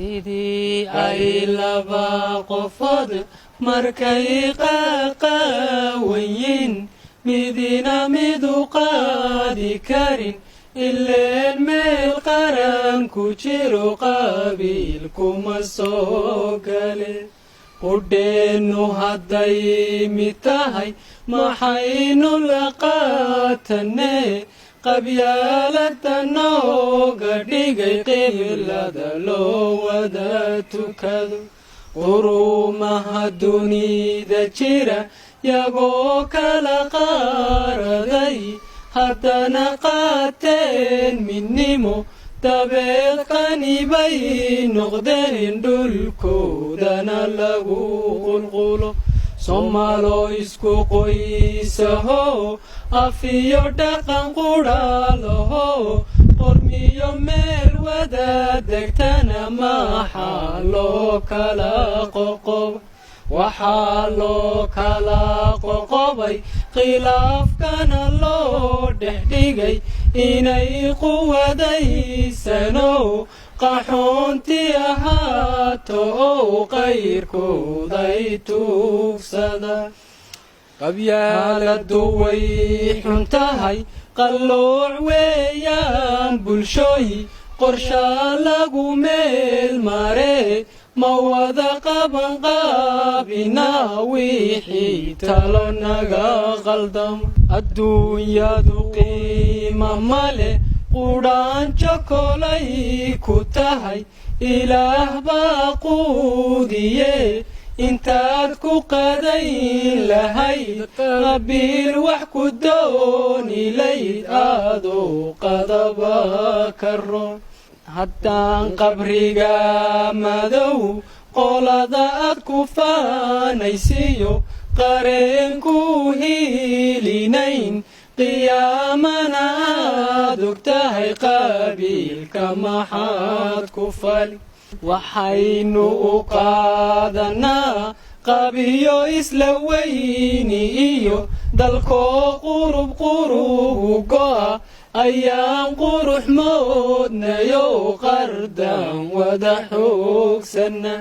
sidii ay laba qofood markay qaqawayin midina midu qaadi karin ileen meel qaran ku jiro qabiilkuma soo gale qudheennu hadday mid tahay maxaynu la qaatanee qabyaalada nooga dhigay qiblada loo wada tukado qurumaha dunida jira yagoo kala qaaraday haddana qaateen midnimo dabeed qanibay noqdeen dhulkoodana lagu qulqulo soomaaloo isku qoysaho afiyo dhaqan qudhaalaho qormiyo meel wada degtana maxaa loo kala qoqob waxaa loo kala qoqobay khilaafkana loo dhex dhigay inay quwadaysano qaxoonti ahaato oo qayrkooday tuugsada qabyaaladu way xun tahay qallooc weeyaan bulshooyi qorshaa lagu meel maree ma wada qaban qaabinaa wixii talo naga qaldam adduunyadu qiima male qudhaanjo kolay ku tahay ilaah baa quudiye intaad ku qadayn lahayd qabiil wax ku dooni layd aadoo qadaba karo haddaan qabriga madow qolada aad ku faanaysiyo qareenku hiilinayn qiyaamana aad og tahay qabiilka maxaad ku fali waxaynu u qaadanaa qabiyo isla weyni iyo dalkoo qurub qurubu go'a ayaan qurux moodnayo qardan wada xoogsana